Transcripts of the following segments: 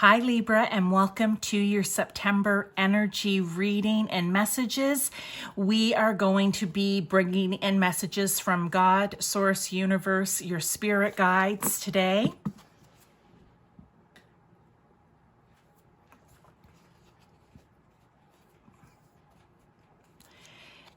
Hi Libra, and welcome to your September energy reading and messages. We are going to be bringing in messages from God, Source, Universe, your spirit guides today.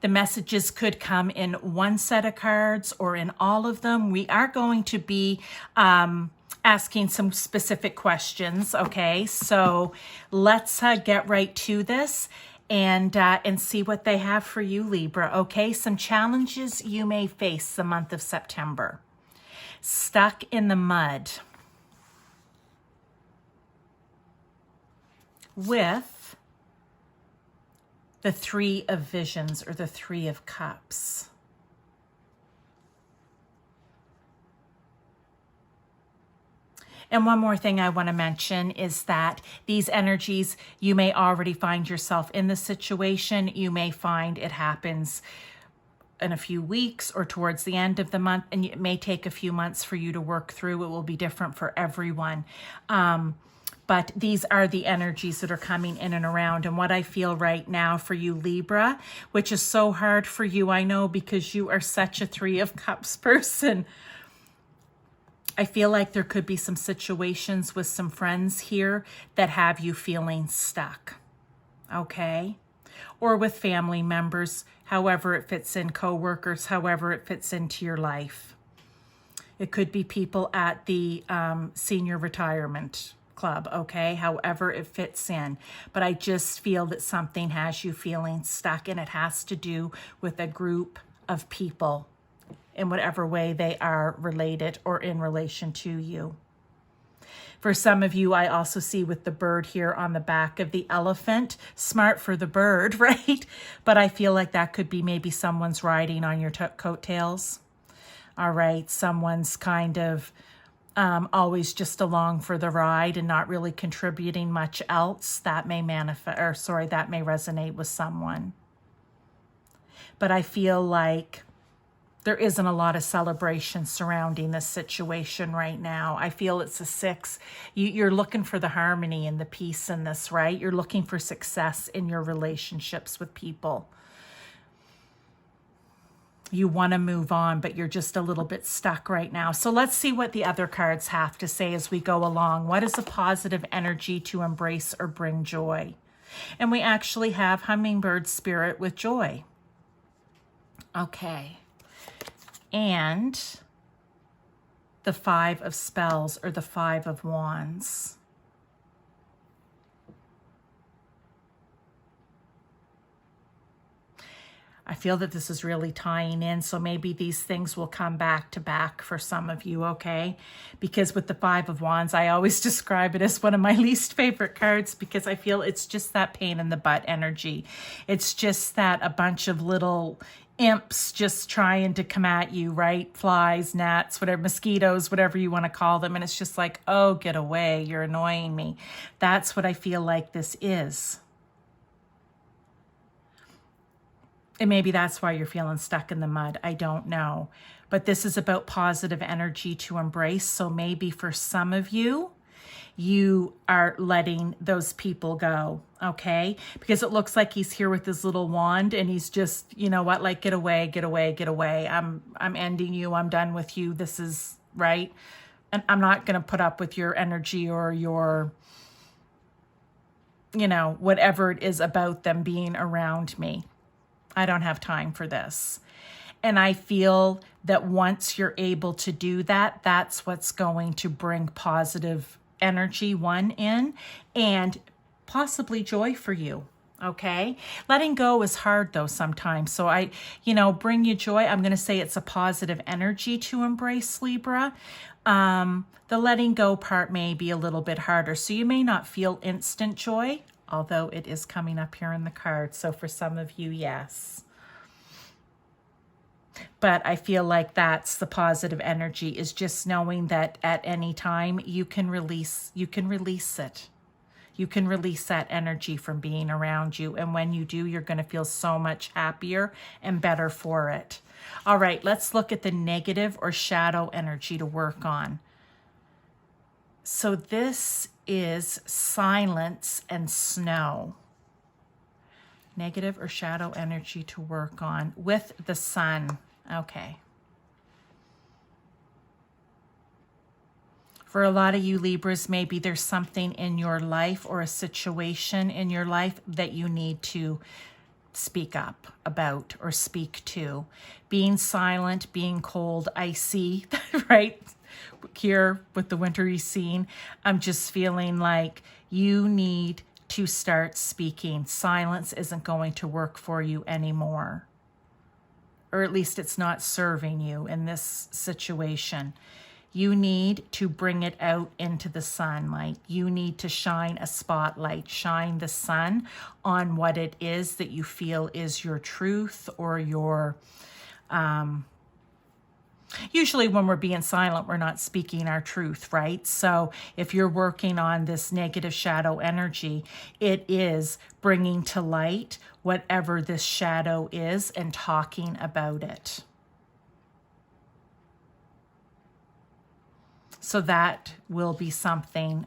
The messages could come in one set of cards or in all of them. We are going to be asking some specific questions, okay? So let's get right to this and see what they have for you, Libra, okay? Some challenges you may face the month of September. Stuck in the mud with the Three of Visions or the Three of Cups. And one more thing I want to mention is that these energies, you may already find yourself in the situation. You may find it happens in a few weeks or towards the end of the month, and it may take a few months for you to work through. It will be different for everyone. But these are the energies that are coming in and around. And what I feel right now for you, Libra, which is so hard for you, I know, because you are such a Three of Cups person. I feel like there could be some situations with some friends here that have you feeling stuck, okay? Or with family members, however it fits in, co-workers, however it fits into your life. It could be people at the senior retirement club, okay? However it fits in. But I just feel that something has you feeling stuck, and it has to do with a group of people in whatever way they are related or in relation to you. For some of you, I also see with the bird here on the back of the elephant. Smart for the bird, right? But I feel like that could be maybe someone's riding on your coattails. All right, someone's kind of always just along for the ride and not really contributing much else. That may that may resonate with someone. But I feel like there isn't a lot of celebration surrounding this situation right now. I feel it's a 6. You're looking for the harmony and the peace in this, right? You're looking for success in your relationships with people. You want to move on, but you're just a little bit stuck right now. So let's see what the other cards have to say as we go along. What is a positive energy to embrace or bring joy? And we actually have Hummingbird Spirit with joy. Okay. And the Five of Spells or the Five of Wands. I feel that this is really tying in, so maybe these things will come back to back for some of you, okay? Because with the Five of Wands, I always describe it as one of my least favorite cards because I feel it's just that pain in the butt energy. It's just that a bunch of little imps just trying to come at you, right? Flies, gnats, whatever, mosquitoes, whatever you want to call them. And it's just like, oh, get away. You're annoying me. That's what I feel like this is. And maybe that's why you're feeling stuck in the mud. I don't know. But this is about positive energy to embrace. So maybe for some of you, you are letting those people go, okay? Because it looks like he's here with his little wand and he's just, you know what, like, get away, get away, get away. I'm ending you. I'm done with you. This is right. And I'm not going to put up with your energy or your, you know, whatever it is about them being around me. I don't have time for this. And I feel that once you're able to do that, that's what's going to bring positive energy in and possibly joy for you. Okay. Letting go is hard though sometimes. So bring you joy. I'm going to say it's a positive energy to embrace, Libra. The letting go part may be a little bit harder. So you may not feel instant joy, although it is coming up here in the card. So for some of you, yes. But I feel like that's the positive energy, is just knowing that at any time you can release it. You can release that energy from being around you. And when you do, you're going to feel so much happier and better for it. All right, let's look at the negative or shadow energy to work on. So this is silence and snow. Negative or shadow energy to work on with the sun. Okay. For a lot of you Libras, maybe there's something in your life or a situation in your life that you need to speak up about or speak to. Being silent, being cold, icy, right? Here with the wintry scene, I'm just feeling like you need to start speaking. Silence isn't going to work for you anymore. Or at least it's not serving you in this situation. You need to bring it out into the sunlight. You need to shine a spotlight, shine the sun on what it is that you feel is your truth or your, usually when we're being silent, we're not speaking our truth, right? So if you're working on this negative shadow energy, it is bringing to light whatever this shadow is and talking about it. So that will be something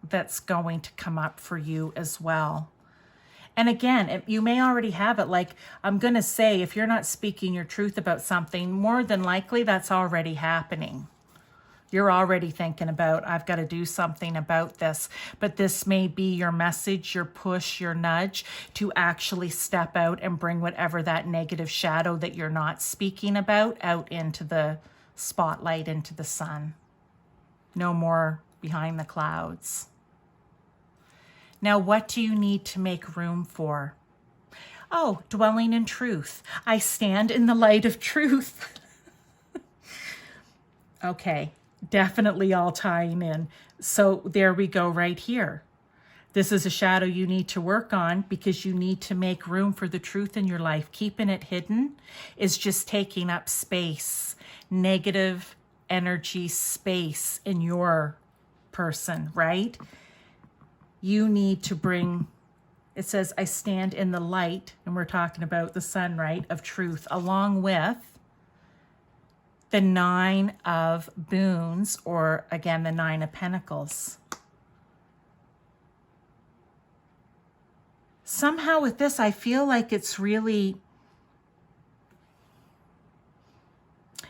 that's going to come up for you as well. And again, you may already have it. Like I'm going to say, if you're not speaking your truth about something, more than likely that's already happening. You're already thinking about, I've got to do something about this. But this may be your message, your push, your nudge to actually step out and bring whatever that negative shadow that you're not speaking about out into the spotlight, into the sun. No more behind the clouds. Now, what do you need to make room for? Oh, dwelling in truth. I stand in the light of truth. Okay, definitely all tying in. So there we go right here. This is a shadow you need to work on because you need to make room for the truth in your life. Keeping it hidden is just taking up space, negative energy space in your person, right? You need to bring, it says, I stand in the light, and we're talking about the sun, right, of truth, along with the 9 of boons, or again, the 9 of pentacles. Somehow with this, I feel like it's really,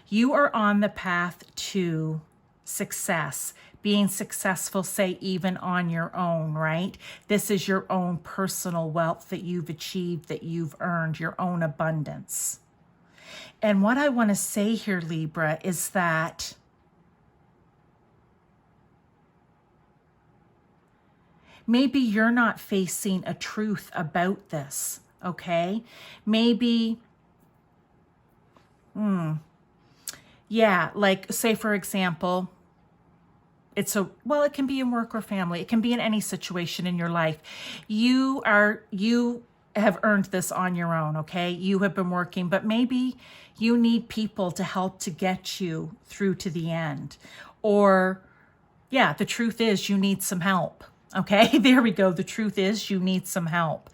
you are on the path to success, being successful, say, even on your own, right? This is your own personal wealth that you've achieved, that you've earned, your own abundance. And what I want to say here, Libra, is that maybe you're not facing a truth about this, okay? Maybe, yeah, like say for example, it can be in work or family. It can be in any situation in your life. You have earned this on your own, okay? You have been working, but maybe you need people to help to get you through to the end. Or, yeah, the truth is you need some help, okay? There we go. The truth is you need some help.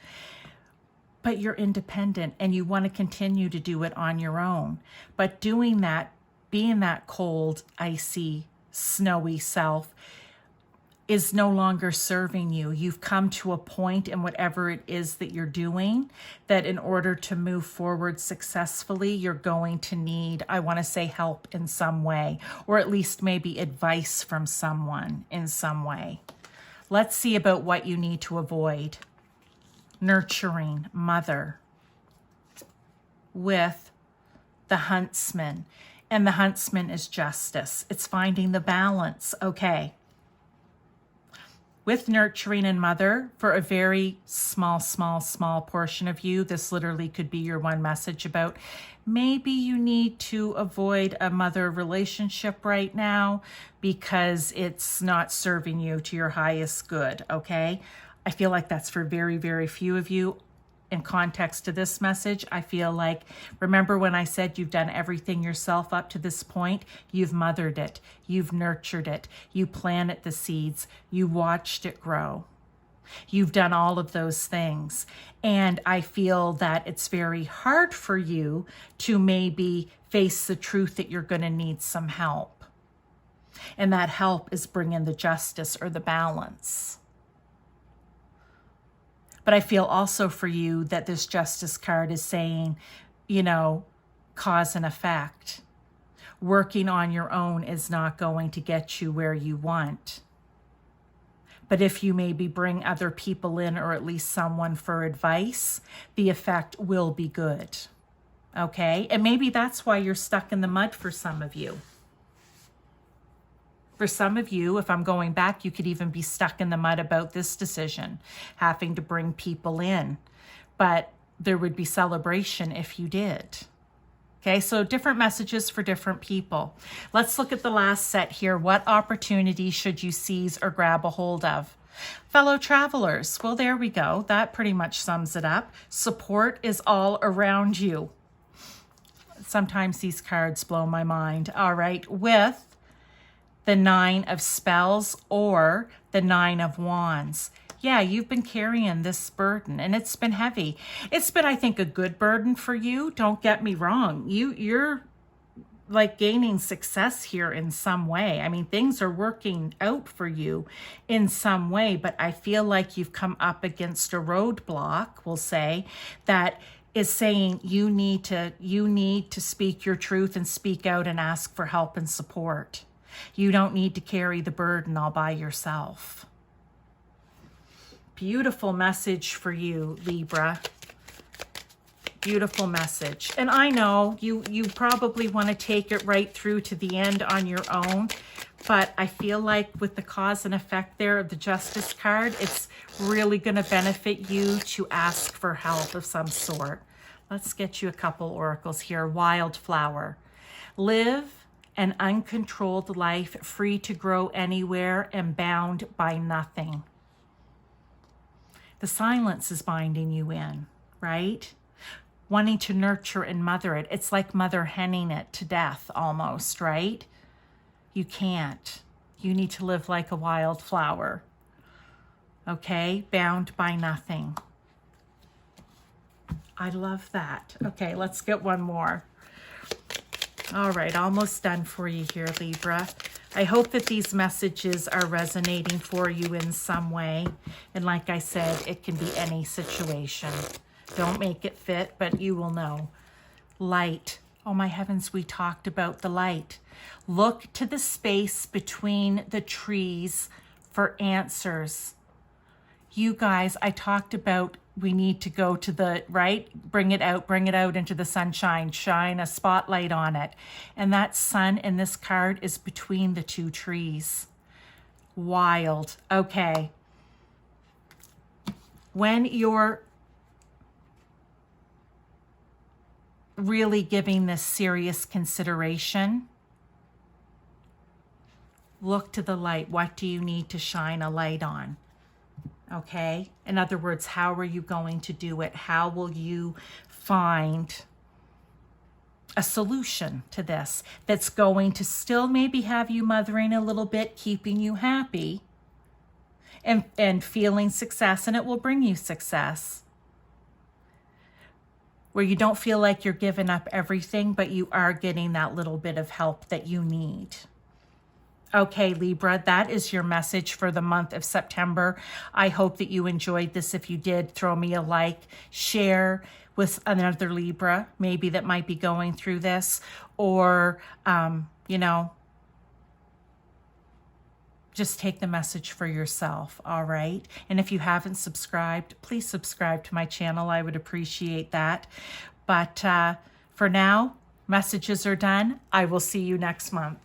But you're independent and you want to continue to do it on your own. But doing that, being that cold, icy, snowy self is no longer serving you. You've come to a point in whatever it is that you're doing that in order to move forward successfully, you're going to need, I want to say, help in some way, or at least maybe advice from someone in some way. Let's see about what you need to avoid. Nurturing mother with the huntsman. And the huntsman is justice. It's finding the balance. Okay. With nurturing and mother, for a very small portion of you, this literally could be your one message about maybe you need to avoid a mother relationship right now because it's not serving you to your highest good, okay? I feel like that's for very, very few of you. In context to this message, I feel like, remember when I said you've done everything yourself up to this point? You've mothered it, you've nurtured it, you planted the seeds, you watched it grow. You've done all of those things. And I feel that it's very hard for you to maybe face the truth that you're going to need some help. And that help is bringing the justice or the balance. But I feel also for you that this justice card is saying, you know, cause and effect. Working on your own is not going to get you where you want. But if you maybe bring other people in, or at least someone for advice, the effect will be good. Okay? And maybe that's why you're stuck in the mud for some of you. For some of you, if I'm going back, you could even be stuck in the mud about this decision, having to bring people in. But there would be celebration if you did. Okay, so different messages for different people. Let's look at the last set here. What opportunity should you seize or grab a hold of? Fellow travelers, well, there we go. That pretty much sums it up. Support is all around you. Sometimes these cards blow my mind. All right, with the 9 of Spells or the 9 of Wands. Yeah, you've been carrying this burden, and it's been heavy. It's been, I think, a good burden for you. Don't get me wrong. You're like gaining success here in some way. I mean, things are working out for you in some way, but I feel like you've come up against a roadblock, we'll say, that is saying you need to speak your truth and speak out and ask for help and support. You don't need to carry the burden all by yourself. Beautiful message for you, Libra. Beautiful message. And I know you probably want to take it right through to the end on your own, but I feel like with the cause and effect there of the Justice card, it's really going to benefit you to ask for help of some sort. Let's get you a couple oracles here. Wildflower. Live an uncontrolled life, free to grow anywhere and bound by nothing. The silence is binding you in, right? Wanting to nurture and mother it. It's like mother henning it to death almost, right? You can't. You need to live like a wildflower. Okay? Bound by nothing. I love that. Okay, let's get one more. All right, almost done for you here, Libra. I hope that these messages are resonating for you in some way. And like I said, it can be any situation. Don't make it fit, but you will know. Light. Oh my heavens, we talked about the light. Look to the space between the trees for answers. You guys, I talked about we need to go to the, right? Bring it out into the sunshine, shine a spotlight on it. And that sun in this card is between the two trees. Wild. Okay. When you're really giving this serious consideration, look to the light. What do you need to shine a light on? Okay? In other words, how are you going to do it? How will you find a solution to this that's going to still maybe have you mothering a little bit, keeping you happy and feeling success, and it will bring you success. Where you don't feel like you're giving up everything, but you are getting that little bit of help that you need. Okay, Libra, that is your message for the month of September. I hope that you enjoyed this. If you did, throw me a like, share with another Libra, maybe that might be going through this, or, just take the message for yourself, all right? And if you haven't subscribed, please subscribe to my channel. I would appreciate that. But for now, messages are done. I will see you next month.